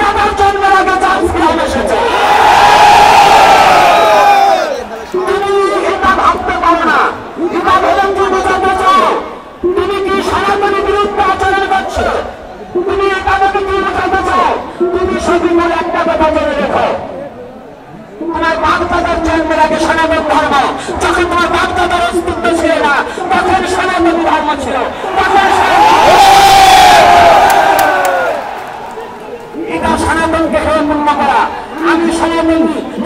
তাদের জন্মের আগে চান্স গ্রহণ এসেছে। তুমি এটা ভাবতে পারো না, এটা ভেবে তুমি জানতে চাও তুমি কি সনাতনের বিরুদ্ধে আচরণ করছো, তুমি এটা ভেবে কি বোঝাতে চাও। তুমি সবই বলে একটা কথা জেনে রেখো, তোমার বাপ-দাদার জন্মের আগে সনাতন ধর্ম, যখন তোমার বাপ-দাদার অস্তিত্ব ছিল না তখন সনাতন ধর্ম ছিল, তখন এটা সনাতনকে পূর্ণ করা। আমি সনাতনী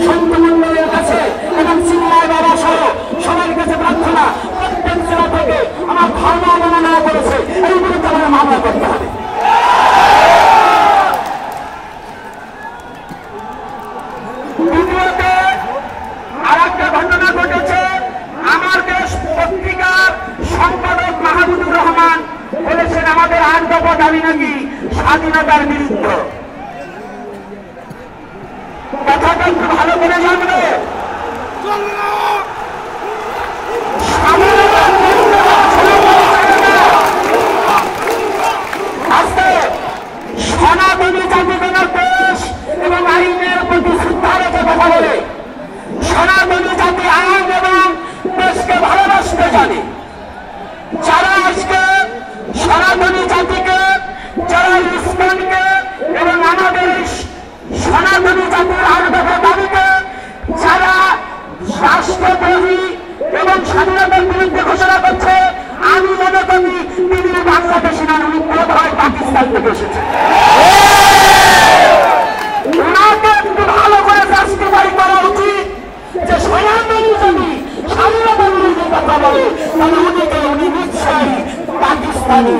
সন্ত মন্ডলের কাছে এবং চিন্ময় বাবা সহ সবার কাছে প্রার্থনা, প্রত্যেক জেলা থেকে আমার ধর্ম অবমাননা করেছে এই বিরুদ্ধে আমাদের মামলা করতে হবে। দ্বিতীয়তে আর একটা ঘটনা ঘটেছে, আমার দেশ পত্রিকার সম্পাদক মাহমুদুর রহমান বলেছেন আমাদের 8 দফা দাবি নাকি স্বাধীনতার বিরুদ্ধে। কথাটা একটু ভালো করে জানবে, আজকে সনাতনী জাতিগণের দেশ এবং আইনের প্রতি শ্রদ্ধা রেখে কথা বলে, সনাতনী জাতি আইন এবং দেশকে ভালোবাসতে জানে। যারা আজকে সনাতনী জাতিকে, যারা ইসলামকে এবং আমাদের সনাতনী জাতির 8 দফা দাবিকে যারা রাষ্ট্রদ্রোহী এবং স্বাধীনতার বিরুদ্ধে ঘোষণা করছে, আমি মনে করি তিনি বাংলাদেশি না, উনি বোধহয় পাকিস্তান থেকে এসেছে। ওনাকে একটু ভালো করে জাস্টিফাই করা উচিত যে সনাতনী যদি স্বাধীনতার বিরুদ্ধে কথা বলে তাহলে উনি নিশ্চয়ই পাকিস্তানি।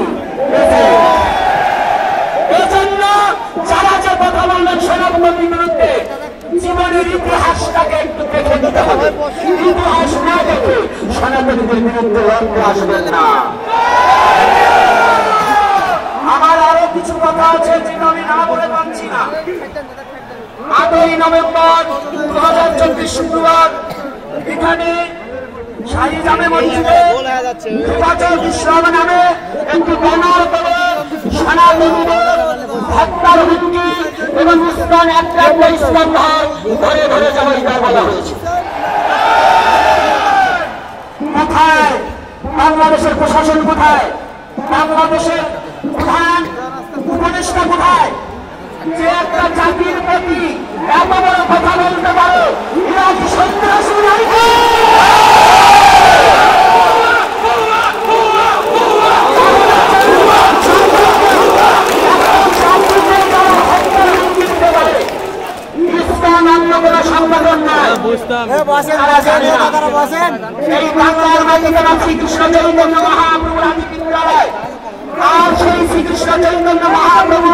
এজন্য যারা যে কথা বললেন সনাতনীর বিরুদ্ধে, জীবনের ইতিহাসটাকে একটু দেখে দিতে হবে। ইতিহাস না দেখে সনাতনীদের বিরুদ্ধে লড়তে আসবেন না। আমার আরো কিছু কথা আছে যেটা আমি না বলে পাচ্ছি না। 8ই নভেম্বর 2024 শুক্রবার এখানে শাহী জামে মসজিদে নির্বাচন বিশ্রাম নামে একটি ব্যানার করে সনাতনীদের হত্যার হুমকি এবং ইসলাম একটা ইসলাম ধরে ধরে যাওয়ার বলা হয়েছে। কোথায় বাংলাদেশের প্রশাসন, কোথায় বাংলাদেশের প্রধান উপদেষ্টা, কোথায় যে একটা জাতির প্রতি এত বড় কথা বলতে পারো? এরা কি সন্ত্রাসী নাকি? এই বাংলার মাটিতে শ্রীকৃষ্ণ চৈতন্য মহাপ্রভুর আদি বিদ্যালয়, আর সেই শ্রীকৃষ্ণ চৈতন্য মহাপ্রভু